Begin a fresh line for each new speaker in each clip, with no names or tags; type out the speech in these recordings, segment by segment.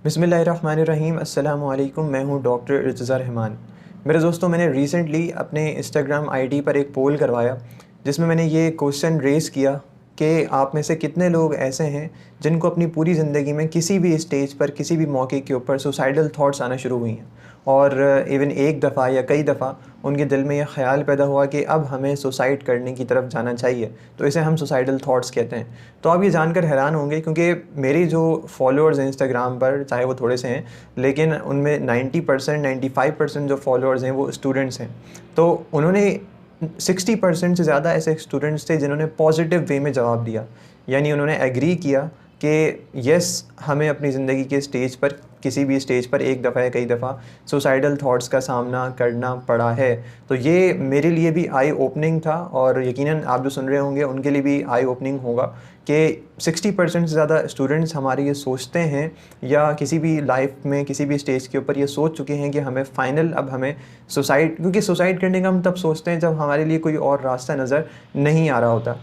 बिस्मिल्लाहिर्रहमानिर्रहीम। अस्सलामु अलैकुम। मैं हूँ डॉक्टर इर्तिज़ा रहमान। मेरे दोस्तों, मैंने रिसेंटली अपने इंस्टाग्राम आईडी पर एक पोल करवाया जिसमें मैंने ये क्वेश्चन रेज़ किया कि आप में से कितने लोग ऐसे हैं जिनको अपनी पूरी ज़िंदगी में किसी भी स्टेज पर किसी भी मौके के ऊपर सुसाइडल थॉट्स आना शुरू हुई हैं और इवन एक दफ़ा या कई दफ़ा उनके दिल में यह ख़्याल पैदा हुआ कि अब हमें सुसाइड करने की तरफ जाना चाहिए। तो इसे हम सुसाइडल थॉट्स कहते हैं। तो आप ये जानकर हैरान होंगे क्योंकि मेरी जो फॉलोअर्स हैं इंस्टाग्राम पर, चाहे वो थोड़े से हैं, लेकिन उनमें 90% 95% जो फॉलोअर्स हैं वो स्टूडेंट्स हैं। तो उन्होंने 60% से ज़्यादा ऐसे स्टूडेंट्स थे जिन्होंने पॉजिटिव वे में जवाब दिया, यानी उन्होंने एग्री किया कि यस, हमें अपनी ज़िंदगी के स्टेज पर, किसी भी स्टेज पर एक दफ़ा या कई दफ़ा सुसाइडल थॉट्स का सामना करना पड़ा है। तो ये मेरे लिए भी आई ओपनिंग था और यकीनन आप जो सुन रहे होंगे उनके लिए भी आई ओपनिंग होगा कि 60% से ज़्यादा स्टूडेंट्स हमारे ये सोचते हैं या किसी भी लाइफ में किसी भी स्टेज के ऊपर ये सोच चुके हैं कि हमें अब हमें सुसाइड, क्योंकि सुसाइड करने का हम तब सोचते हैं जब हमारे लिए कोई और रास्ता नज़र नहीं आ रहा होता।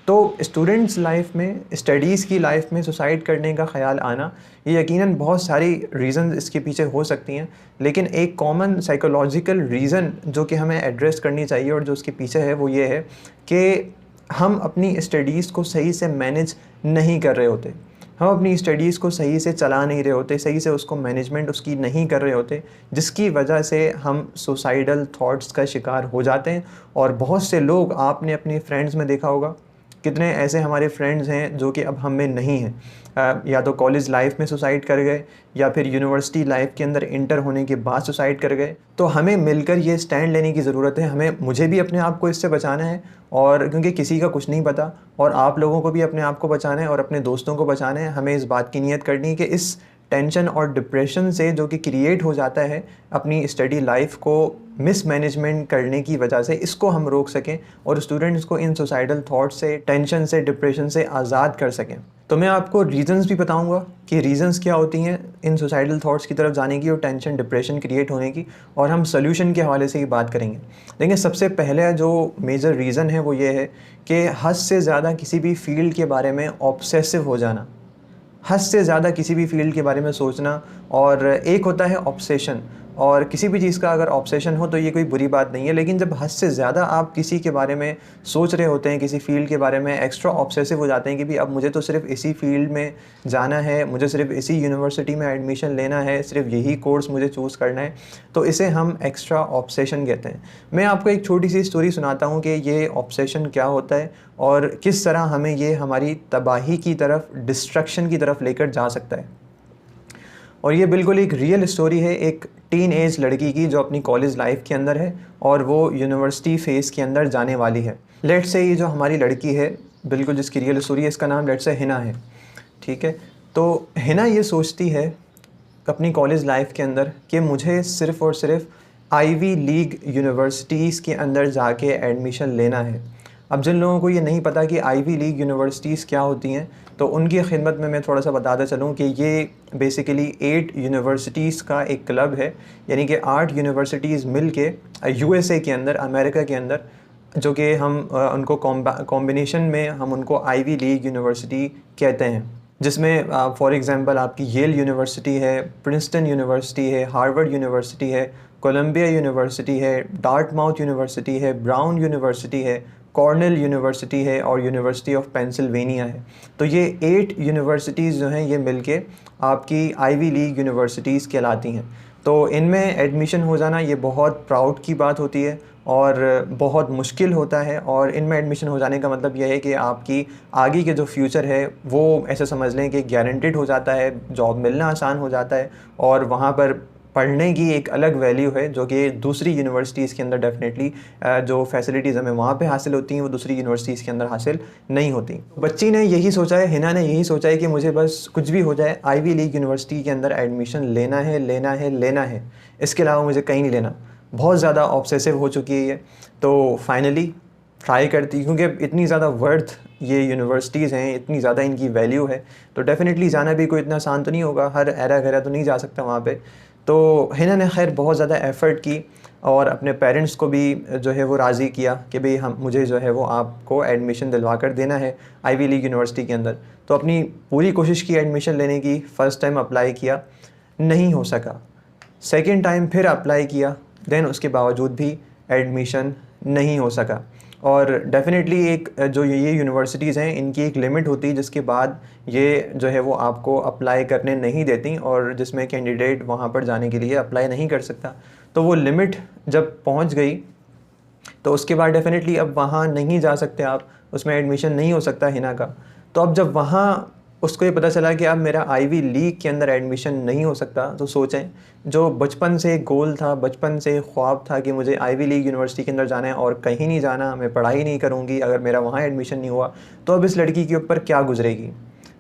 तो स्टूडेंट्स लाइफ में, स्टडीज़ की लाइफ में सुसाइड करने का ख़्याल आना, ये यकीनन बहुत सारी रीज़न्स इसके पीछे हो सकती हैं, लेकिन एक कॉमन साइकोलॉजिकल रीज़न जो कि हमें एड्रेस करनी चाहिए और जो उसके पीछे है वो ये है कि हम अपनी स्टडीज़ को सही से मैनेज नहीं कर रहे होते। हम अपनी स्टडीज़ को सही से चला नहीं रहे होते, सही से उसको मैनेजमेंट उसकी नहीं कर रहे होते, जिसकी वजह से हम सुसाइडल थॉट्स का शिकार हो जाते हैं। और बहुत से लोग, आपने अपने फ्रेंड्स में देखा होगा, कितने ऐसे हमारे फ्रेंड्स हैं जो कि अब हम में नहीं हैं। या तो कॉलेज लाइफ में सुसाइड कर गए या फिर यूनिवर्सिटी लाइफ के अंदर इंटर होने के बाद सुसाइड कर गए। तो हमें मिलकर ये स्टैंड लेने की ज़रूरत है। मुझे भी अपने आप को इससे बचाना है, और क्योंकि किसी का कुछ नहीं पता, और आप लोगों को भी अपने आप को बचाना है और अपने दोस्तों को बचाना है। हमें इस बात की नीयत करनी है कि इस टेंशन और डिप्रेशन से जो कि क्रिएट हो जाता है अपनी स्टडी लाइफ को मिसमैनेजमेंट करने की वजह से, इसको हम रोक सकें और स्टूडेंट्स को इन सुसाइडल थॉट्स से, टेंशन से, डिप्रेशन से आज़ाद कर सकें। तो मैं आपको रीज़न्स भी बताऊंगा कि रीज़न्स क्या होती हैं इन सुसाइडल थॉट्स की तरफ जाने की और टेंशन डिप्रेशन क्रिएट होने की, और हम सोल्यूशन के हवाले से ही बात करेंगे। लेकिन सबसे पहले जो मेजर रीज़न है वो ये है कि हद से ज़्यादा किसी भी फील्ड के बारे में ऑब्सेसिव हो जाना, हद से ज़्यादा किसी भी फील्ड के बारे में सोचना। और एक होता है ऑब्सेशन, और किसी भी चीज़ का अगर ऑब्सेशन हो तो ये कोई बुरी बात नहीं है, लेकिन जब हद से ज़्यादा आप किसी के बारे में सोच रहे होते हैं, किसी फील्ड के बारे में एक्स्ट्रा ऑब्सेसिव हो जाते हैं कि भाई अब मुझे तो सिर्फ इसी फील्ड में जाना है, मुझे सिर्फ इसी यूनिवर्सिटी में एडमिशन लेना है, सिर्फ यही कोर्स मुझे चूज़ करना है, तो इसे हम एक्स्ट्रा ऑब्सेशन कहते हैं। मैं आपको एक छोटी सी स्टोरी सुनाता हूँ कि ये ऑब्सेशन क्या होता है और किस तरह हमें ये हमारी तबाही की तरफ, डिस्ट्रक्शन की तरफ लेकर जा सकता है। और ये बिल्कुल एक रियल स्टोरी है एक टीन एज लड़की की जो अपनी कॉलेज लाइफ के अंदर है और वो यूनिवर्सिटी फेज़ के अंदर जाने वाली है। लेट्स से ये जो हमारी लड़की है, बिल्कुल जिसकी रियल स्टोरी है, इसका नाम लेट्स से हिना है, ठीक है। तो हिना ये सोचती है अपनी कॉलेज लाइफ के अंदर कि मुझे सिर्फ़ और सिर्फ आईवी लीग यूनिवर्सिटीज़ के अंदर जाके एडमिशन लेना है। अब जिन लोगों को ये नहीं पता कि आईवी लीग यूनिवर्सिटीज़ क्या होती हैं, तो उनकी खिदमत में मैं थोड़ा सा बताता चलूँ कि ये बेसिकली 8 यूनिवर्सिटीज़ का एक क्लब है, यानी कि 8 यूनिवर्सिटीज़ मिल के यूएसए के अंदर, अमेरिका के अंदर, जो कि हम उनको कॉम्बिनेशन में हम उनको आईवी लीग यूनिवर्सिटी कहते हैं, जिसमें फॉर एग्ज़ाम्पल आपकी येल यूनिवर्सिटी है, प्रिंसटन यूनिवर्सिटी है, हार्वर्ड यूनिवर्सिटी है, कोलंबिया यूनिवर्सिटी है, डार्टमाउथ यूनिवर्सिटी है, ब्राउन यूनिवर्सिटी है, कॉर्नेल यूनिवर्सिटी है और यूनिवर्सिटी ऑफ पेंसिल्वेनिया है। तो ये 8 यूनिवर्सिटीज़ जो हैं ये मिलके आपकी आईवी लीग यूनिवर्सिटीज़ कहलाती हैं। तो इनमें एडमिशन हो जाना ये बहुत प्राउड की बात होती है और बहुत मुश्किल होता है, और इनमें एडमिशन हो जाने का मतलब यह है कि आपकी आगे के जो फ्यूचर है वो ऐसे समझ लें कि गारंटेड हो जाता है, जॉब मिलना आसान हो जाता है, और वहाँ पर पढ़ने की एक अलग वैल्यू है जो कि दूसरी यूनिवर्सिटीज़ के अंदर डेफिनेटली जो फैसिलिटीज़ हमें वहाँ पे हासिल होती हैं वो दूसरी यूनिवर्सिटीज़ के अंदर हासिल नहीं होती। बच्ची ने यही सोचा है, हिना ने यही सोचा है कि मुझे बस कुछ भी हो जाए, आईवी लीग यूनिवर्सिटी के अंदर एडमिशन लेना है, लेना है, लेना है, इसके अलावा मुझे कहीं नहीं लेना। बहुत ज़्यादा ऑब्सेसिव हो चुकी है ये। तो फाइनली ट्राई करती, क्योंकि इतनी ज़्यादा वर्थ ये यूनिवर्सिटीज़ हैं, इतनी ज़्यादा इनकी वैल्यू है, तो डेफ़िनेटली जाना भी कोई इतना आसान तो नहीं होगा, हर ऐरा गैरा तो नहीं जा सकता वहाँ पे। तो हिना ने खैर बहुत ज़्यादा एफ़र्ट की और अपने पेरेंट्स को भी जो है वो राज़ी किया कि भाई मुझे जो है वो आपको एडमिशन दिलवा कर देना है आईवी लीग यूनिवर्सिटी के अंदर। तो अपनी पूरी कोशिश की एडमिशन लेने की, फ़र्स्ट टाइम अप्लाई किया, नहीं हो सका। सेकंड टाइम फिर अप्लाई किया, देन उसके बावजूद भी एडमिशन नहीं हो सका। और डेफ़िनेटली एक जो ये यूनिवर्सिटीज़ हैं, इनकी एक लिमिट होती है जिसके बाद ये जो है वो आपको अप्लाई करने नहीं देती, और जिसमें कैंडिडेट वहाँ पर जाने के लिए अप्लाई नहीं कर सकता। तो वो लिमिट जब पहुँच गई तो उसके बाद डेफ़िनेटली अब वहाँ नहीं जा सकते आप, उसमें एडमिशन नहीं हो सकता हिना का। तो अब जब वहाँ उसको ये पता चला कि अब मेरा आईवी लीग के अंदर एडमिशन नहीं हो सकता, तो सोचें, जो बचपन से गोल था, बचपन से ख्वाब था कि मुझे आईवी लीग यूनिवर्सिटी के अंदर जाना है और कहीं नहीं जाना, मैं पढ़ाई नहीं करूँगी अगर मेरा वहाँ एडमिशन नहीं हुआ, तो अब इस लड़की के ऊपर क्या गुजरेगी।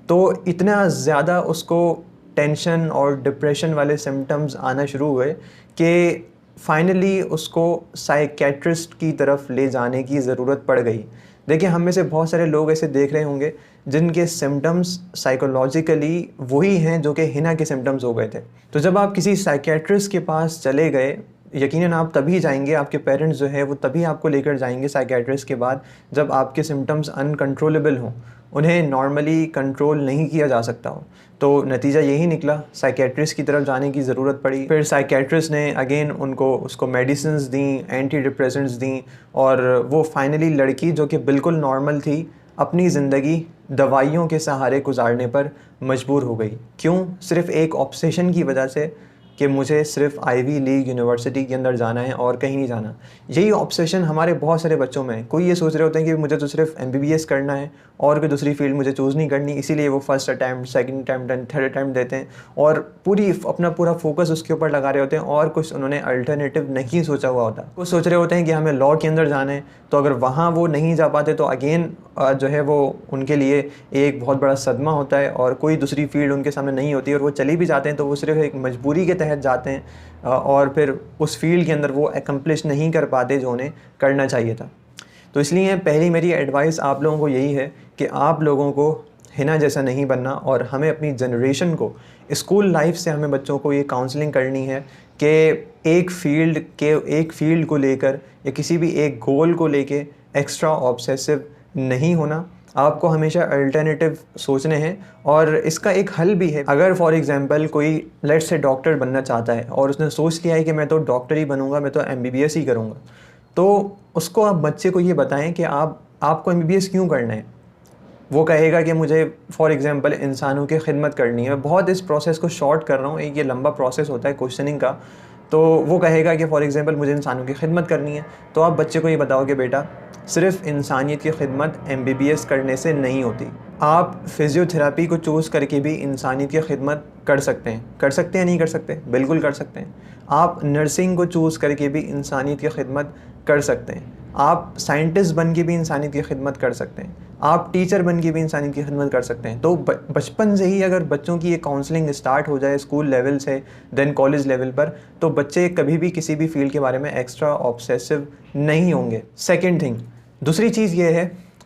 तो इतना ज़्यादा उसको टेंशन और डिप्रेशन वाले सिम्टम्स आना शुरू हुए कि फाइनली उसको साइकेट्रिस्ट की तरफ ले जाने की ज़रूरत पड़ गई। देखिए, हम में से बहुत सारे लोग ऐसे देख रहे होंगे जिनके सिम्टम्स साइकोलॉजिकली वही हैं जो कि हिना के सिम्टम्स हो गए थे। तो जब आप किसी साइकेट्रिस्ट के पास चले गए, यकीनन आप तभी जाएंगे, आपके पेरेंट्स जो है वो तभी आपको लेकर जाएंगे साइकेट्रिस्ट के बाद जब आपके सिम्टम्स अनकंट्रोलेबल हों, उन्हें नॉर्मली कंट्रोल नहीं किया जा सकता हो। तो नतीजा यही निकला, साइकेट्रिस्ट की तरफ जाने की ज़रूरत पड़ी। फिर साइकेट्रिस्ट ने अगेन उसको मेडिसिन्स दी, एंटी डिप्रेसेंट्स दी, और वो फाइनली लड़की जो कि बिल्कुल नॉर्मल थी, अपनी ज़िंदगी दवाइयों के सहारे गुजारने पर मजबूर हो गई। क्यों? सिर्फ़ एक ऑब्सेशन की वजह से कि मुझे सिर्फ आईवी लीग यूनिवर्सिटी के अंदर जाना है और कहीं नहीं जाना। यही ऑब्सेशन हमारे बहुत सारे बच्चों में है। कोई ये सोच रहे होते हैं कि मुझे तो सिर्फ एमबीबीएस करना है और कोई दूसरी फील्ड मुझे चूज़ नहीं करनी, इसीलिए वो first attempt, second attempt and third attempt देते हैं और अपना पूरा फोकस उसके ऊपर लगा रहे होते हैं और कुछ उन्होंने अल्टरनेटिव नहीं सोचा हुआ होता। वो सोच रहे होते हैं कि हमें लॉ के अंदर जाना है, तो अगर वहाँ वो नहीं जा पाते तो अगेन जो है वो उनके लिए एक बहुत बड़ा सदमा होता है और कोई दूसरी फील्ड उनके सामने नहीं होती, और वो चली भी जाते हैं तो वो सिर्फ एक मजबूरी के तहत जाते हैं और फिर उस फील्ड के अंदर वो एकम्प्लिश नहीं कर पाते जो उन्हें करना चाहिए था। तो इसलिए पहली मेरी एडवाइस आप लोगों को यही है कि आप लोगों को हिना जैसा नहीं बनना, और हमें अपनी जनरेशन को स्कूल लाइफ से हमें बच्चों को ये काउंसलिंग करनी है कि एक फील्ड को लेकर या किसी भी एक गोल को लेके एक्स्ट्रा ऑब्सेसिव नहीं होना। आपको हमेशा अल्टरनेटिव सोचने हैं, और इसका एक हल भी है। अगर फॉर एग्जांपल कोई लेट्स से डॉक्टर बनना चाहता है और उसने सोच लिया है कि मैं तो डॉक्टर ही बनूंगा, मैं तो एमबीबीएस ही करूंगा, तो उसको आप बच्चे को ये बताएं कि आपको एमबीबीएस क्यों करना है। वो कहेगा कि मुझे फॉर एग्जांपल इंसानों की खिदमत करनी है। मैं बहुत इस प्रोसेस को शॉर्ट कर रहा हूँ, एक ये लंबा प्रोसेस होता है क्वेश्चनिंग का। तो वो कहेगा कि फॉर एग्जांपल मुझे इंसानों की खिदमत करनी है, तो आप बच्चे को ये बताओ कि बेटा, सिर्फ इंसानियत की खिदमत एमबीबीएस करने से नहीं होती। आप फिज़ियोथेरेपी को चूज़ करके भी इंसानियत की खिदमत कर सकते हैं। कर सकते हैं, नहीं कर सकते? बिल्कुल कर सकते हैं। आप नर्सिंग को चूज़ करके भी इंसानियत की खिदमत कर सकते हैं। आप साइंटिस्ट बन के भी इंसानियत की खिदमत कर सकते हैं। आप टीचर बन के भी इंसानियत की खिदमत कर सकते हैं। तो बचपन से ही अगर बच्चों की ये काउंसलिंग स्टार्ट हो जाए स्कूल लेवल से, देन कॉलेज लेवल पर, तो बच्चे कभी भी किसी भी फील्ड के बारे में एक्स्ट्रा ऑब्सेसिव नहीं होंगे। सेकेंड थिंग, दूसरी चीज़ ये है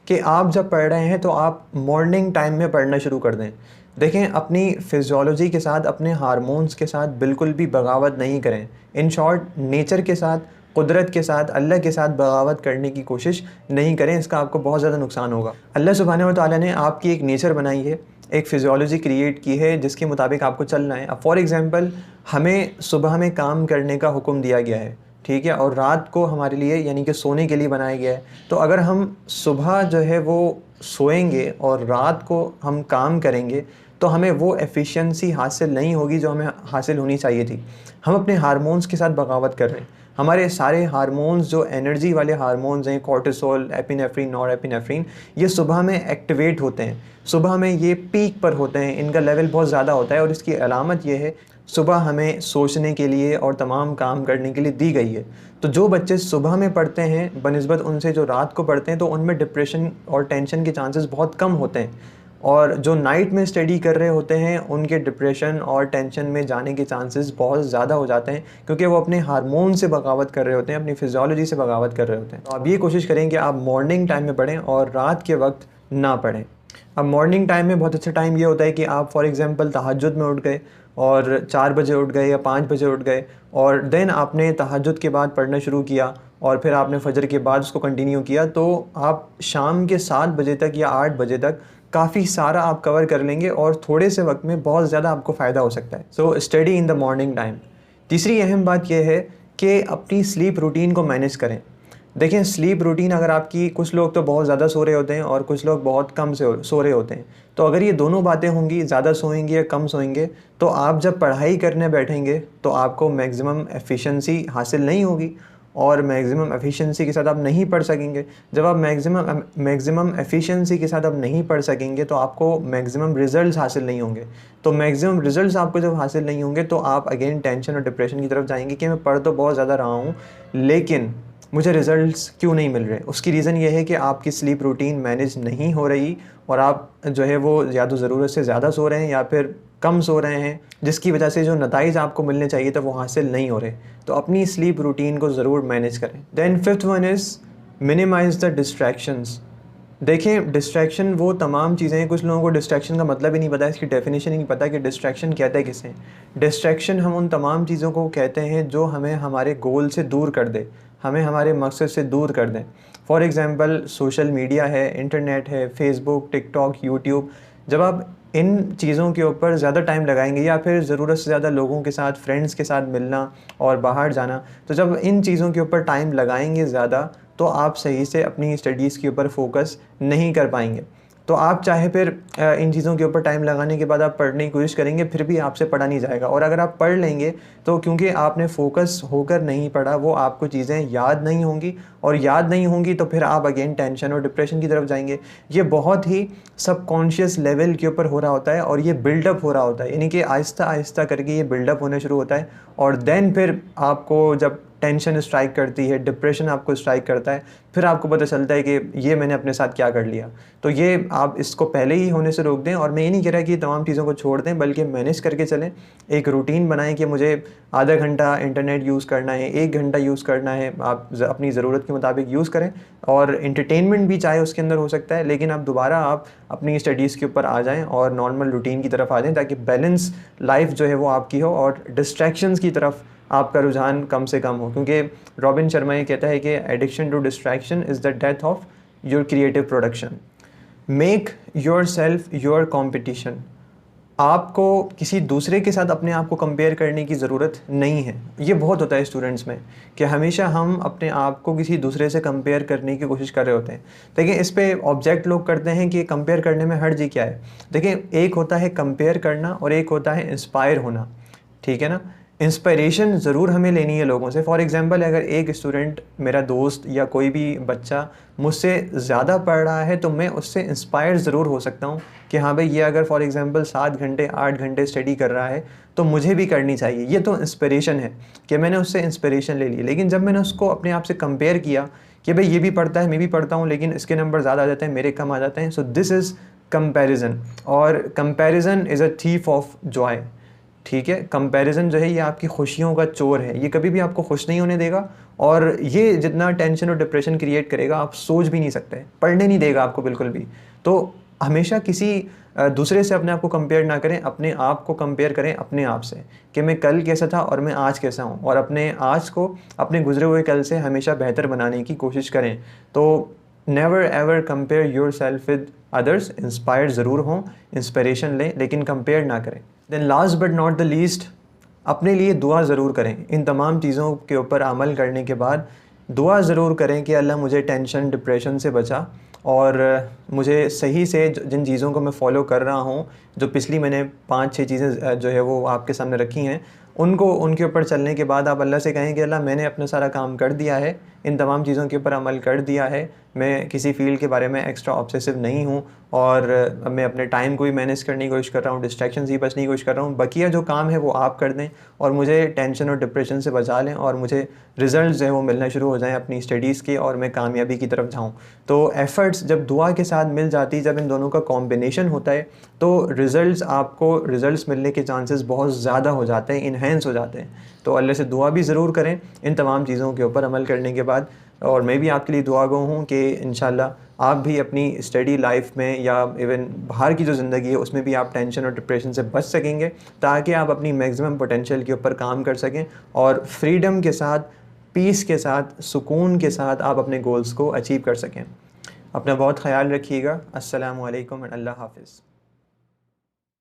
कि आप जब पढ़ रहे हैं तो आप मॉर्निंग टाइम में पढ़ना शुरू कर दें। देखें, अपनी फिजियोलॉजी के साथ, अपने हार्मोन्स के साथ बिल्कुल भी बगावत नहीं करें। इन शॉर्ट, नेचर के साथ, कुदरत के साथ, अल्लाह के साथ बगावत करने की कोशिश नहीं करें, इसका आपको बहुत ज़्यादा नुकसान होगा। अल्लाह सुब्हानहू व तआला ने आपकी एक नेचर बनाई है, एक फ़िज़ियोलॉजी क्रिएट की है जिसके मुताबिक आपको चलना है। अब फॉर एग्ज़ाम्पल, हमें सुबह में काम करने का हुक्म दिया गया है, ठीक है, और रात को हमारे लिए यानी कि सोने के लिए बनाया गया है। तो अगर हम सुबह जो है वो सोएंगे और रात को हम काम करेंगे तो हमें वो एफिशिएंसी हासिल नहीं होगी जो हमें हासिल होनी चाहिए थी। हम अपने हार्मोन्स के साथ बगावत कर रहे हैं। हमारे सारे हार्मोन्स जो एनर्जी वाले हार्मोन्स हैं, कोर्टिसोल, एपिनेफ्रिन, नॉरएपिनेफ्रिन, ये सुबह में एक्टिवेट होते हैं। सुबह में ये पीक पर होते हैं, इनका लेवल बहुत ज़्यादा होता है, और इसकी अलामत ये है सुबह हमें सोचने के लिए और तमाम काम करने के लिए दी गई है। तो जो बच्चे सुबह में पढ़ते हैं बनिस्बत उनसे जो रात को पढ़ते हैं, तो उनमें डिप्रेशन और टेंशन के चांसेस बहुत कम होते हैं, और जो नाइट में स्टडी कर रहे होते हैं उनके डिप्रेशन और टेंशन में जाने के चांसेस बहुत ज़्यादा हो जाते हैं, क्योंकि वो अपने हार्मोन से बगावत कर रहे होते हैं, अपनी फिजियोलॉजी से बगावत कर रहे होते हैं। तो आप ये कोशिश करें कि आप मॉर्निंग टाइम में पढ़ें और रात के वक्त ना पढ़ें। अब मॉर्निंग टाइम में बहुत अच्छा टाइम ये होता है कि आप फॉर एग्ज़ाम्पल तहज्जुद में उठ गए और 4 बजे उठ गए या 5 बजे उठ गए, और देन आपने तहज्जुद के बाद पढ़ना शुरू किया और फिर आपने फजर के बाद उसको कंटिन्यू किया, तो आप शाम के 7 बजे तक या 8 बजे तक काफ़ी सारा आप कवर कर लेंगे और थोड़े से वक्त में बहुत ज़्यादा आपको फ़ायदा हो सकता है। So study in the morning time. तीसरी अहम बात यह है कि अपनी स्लीप रूटीन को मैनेज करें। देखें, स्लीप रूटीन अगर आपकी, कुछ लोग तो बहुत ज़्यादा सो रहे होते हैं और कुछ लोग बहुत कम से सो रहे होते हैं, तो अगर ये दोनों बातें होंगी, ज़्यादा सोएंगे या कम सोएंगे, तो आप जब पढ़ाई करने बैठेंगे तो आपको मैक्सिमम एफिशिएंसी हासिल नहीं होगी और मैक्सिमम एफिशिएंसी के साथ आप नहीं पढ़ सकेंगे। जब आप मैक्सिमम एफिशिएंसी के साथ आप नहीं पढ़ सकेंगे तो आपको मैक्सिमम रिजल्ट्स हासिल नहीं होंगे। तो मैक्सिमम रिजल्ट्स आपको जब हासिल नहीं होंगे तो आप अगेन टेंशन और डिप्रेशन की तरफ जाएंगे कि मैं पढ़ तो बहुत ज़्यादा रहा हूँ लेकिन मुझे रिज़ल्ट्स क्यों नहीं मिल रहे। उसकी रीज़न ये है कि आपकी स्लीप रूटीन मैनेज नहीं हो रही और आप जो है वो या तो ज़रूरत से ज़्यादा सो रहे हैं या फिर कम सो रहे हैं, जिसकी वजह से जो नताइज आपको मिलने चाहिए था वो हासिल नहीं हो रहे। तो अपनी स्लीप रूटीन को ज़रूर मैनेज करें। Then fifth one is minimise the distractions. देखें, डिस्ट्रैक्शन वो तमाम चीज़ें हैं, कुछ लोगों को डिस्ट्रैक्शन का मतलब ही नहीं पता, इसकी डेफिनेशन ही नहीं पता कि डिस्ट्रैक्शन कहते हैं किसे। डिस्ट्रैक्शन हम उन तमाम चीज़ों को कहते हैं जो हमें हमारे गोल से दूर कर दे, हमें हमारे मकसद से दूर कर दें। फॉर एग्ज़ाम्पल सोशल मीडिया है, इंटरनेट है, फेसबुक, टिकटॉक, यूट्यूब। जब आप इन चीज़ों के ऊपर ज़्यादा टाइम लगाएंगे या फिर ज़रूरत से ज़्यादा लोगों के साथ, फ्रेंड्स के साथ मिलना और बाहर जाना, तो जब इन चीज़ों के ऊपर टाइम लगाएंगे ज़्यादा तो आप सही से अपनी स्टडीज़ के ऊपर फोकस नहीं कर पाएंगे। तो आप चाहे फिर इन चीज़ों के ऊपर टाइम लगाने के बाद आप पढ़ने की कोशिश करेंगे, फिर भी आपसे पढ़ा नहीं जाएगा। और अगर आप पढ़ लेंगे तो क्योंकि आपने फोकस होकर नहीं पढ़ा, वो आपको चीज़ें याद नहीं होंगी और याद नहीं होंगी तो फिर आप अगेन टेंशन और डिप्रेशन की तरफ जाएंगे। ये बहुत ही सबकॉन्शियस लेवल के ऊपर हो रहा होता है और ये बिल्डअप हो रहा होता है, यानी कि आहिस्ता आहिस्ता करके ये बिल्डअप होना शुरू होता है और देन फिर आपको जब टेंशन स्ट्राइक करती है, डिप्रेशन आपको स्ट्राइक करता है, फिर आपको पता चलता है कि ये मैंने अपने साथ क्या कर लिया। तो ये आप इसको पहले ही होने से रोक दें। और मैं ये नहीं कह रहा कि ये तमाम चीज़ों को छोड़ दें, बल्कि मैनेज करके चलें। एक रूटीन बनाएं कि मुझे आधा घंटा इंटरनेट यूज़ करना है, 1 घंटा यूज़ करना है। आप अपनी ज़रूरत के मुताबिक यूज़ करें और एंटरटेनमेंट भी चाहे उसके अंदर हो सकता है, लेकिन आप दोबारा आप अपनी स्टडीज़ के ऊपर आ जाएँ और नॉर्मल रूटीन की तरफ आ जाएँ, ताकि बैलेंस लाइफ जो है वो आपकी हो और डिस्ट्रैक्शंस की तरफ आपका रुझान कम से कम हो। क्योंकि रॉबिन शर्मा ये कहता है कि addiction to distraction is the death of your creative production. Make yourself your competition. आपको किसी दूसरे के साथ अपने आप को कंपेयर करने की ज़रूरत नहीं है। ये बहुत होता है स्टूडेंट्स में कि हमेशा हम अपने आप को किसी दूसरे से कंपेयर करने की कोशिश कर रहे होते हैं। देखिए, इस पे ऑब्जेक्ट लोग करते हैं कि कंपेयर करने में हर्ज ही क्या है। देखिए, एक होता है कंपेयर करना और एक होता है इंस्पायर होना, ठीक है ना। इंस्पिरेशन ज़रूर हमें लेनी है लोगों से। फॉर एग्ज़ाम्पल, अगर एक स्टूडेंट, मेरा दोस्त या कोई भी बच्चा मुझसे ज़्यादा पढ़ रहा है तो मैं उससे इंस्पायर ज़रूर हो सकता हूँ कि हाँ भाई, ये अगर फॉर एग्ज़ाम्पल 7 घंटे 8 घंटे स्टडी कर रहा है तो मुझे भी करनी चाहिए। ये तो इंस्पिरेशन है कि मैंने उससे इंस्पिरेशन ले ली। लेकिन जब मैंने उसको अपने आप से कंपेयर किया कि भाई ये भी पढ़ता है, मैं भी पढ़ता हूँ, लेकिन इसके नंबर ज़्यादा आ जाते हैं, मेरे कम आ जाते हैं, सो दिस इज़ कंपैरिजन। और comparison is a thief of Joy, ठीक है। कंपैरिजन जो है ये आपकी खुशियों का चोर है, ये कभी भी आपको खुश नहीं होने देगा और ये जितना टेंशन और डिप्रेशन क्रिएट करेगा आप सोच भी नहीं सकते, पढ़ने नहीं देगा आपको बिल्कुल भी। तो हमेशा किसी दूसरे से अपने आप को कंपेयर ना करें, अपने आप को कंपेयर करें अपने आप से कि मैं कल कैसा था और मैं आज कैसा हूँ, और अपने आज को अपने गुजरे हुए कल से हमेशा बेहतर बनाने की कोशिश करें। तो never ever compare yourself with others. Inspired ज़रूर हों, इंस्पिरेशन लें, लेकिन कंपेयर ना करें। Then last but not the least, अपने लिए दुआ ज़रूर करें। इन तमाम चीज़ों के ऊपर अमल करने के बाद दुआ ज़रूर करें कि अल्लाह मुझे टेंशन डिप्रेशन से बचा और मुझे सही से जिन चीज़ों को मैं फ़ॉलो कर रहा हूँ, जो पिछली मैंने 5-6 चीज़ें जो है वो आपके सामने रखी हैं, उनको उनके ऊपर चलने के बाद आप अल्लाह से कहें कि अल्लाह मैंने अपना सारा काम कर दिया है, इन तमाम चीज़ों के ऊपर अमल कर दिया है, मैं किसी फील्ड के बारे में एक्स्ट्रा ऑब्सेसिव नहीं हूँ और मैं अपने टाइम को भी मैनेज करने की कोशिश कर रहा हूँ, डिस्ट्रैक्शन से ही बचने की कोशिश कर रहा हूँ। बकिया जो काम है वो आप कर दें और मुझे टेंशन और डिप्रेशन से बचा लें और मुझे रिज़ल्ट जो है वो मिलना शुरू हो जाएँ अपनी स्टडीज़ के और मैं कामयाबी की तरफ जाऊँ। तो एफ़र्ट्स जब दुआ के साथ मिल जाती, जब इन दोनों का कॉम्बिनेशन होता है तो रिज़ल्ट्स मिलने के चांसेस बहुत ज़्यादा हो जाते हैं, इन्हेंस हो जाते हैं। तो अल्लाह से दुआ भी ज़रूर करें इन तमाम चीज़ों के ऊपर अमल करने के बाद। और मैं भी आपके लिए दुआ गो हूँ कि इंशाल्लाह आप भी अपनी स्टडी लाइफ में या इवन बाहर की जो ज़िंदगी है उसमें भी आप टेंशन और डिप्रेशन से बच सकेंगे, ताकि आप अपनी मैक्सिमम पोटेंशियल के ऊपर काम कर सकें और फ्रीडम के साथ, पीस के साथ, सुकून के साथ आप अपने गोल्स को अचीव कर सकें। अपना बहुत ख्याल रखिएगा। अस्सलामु अलैकुम और अल्लाह हाफ़िज़।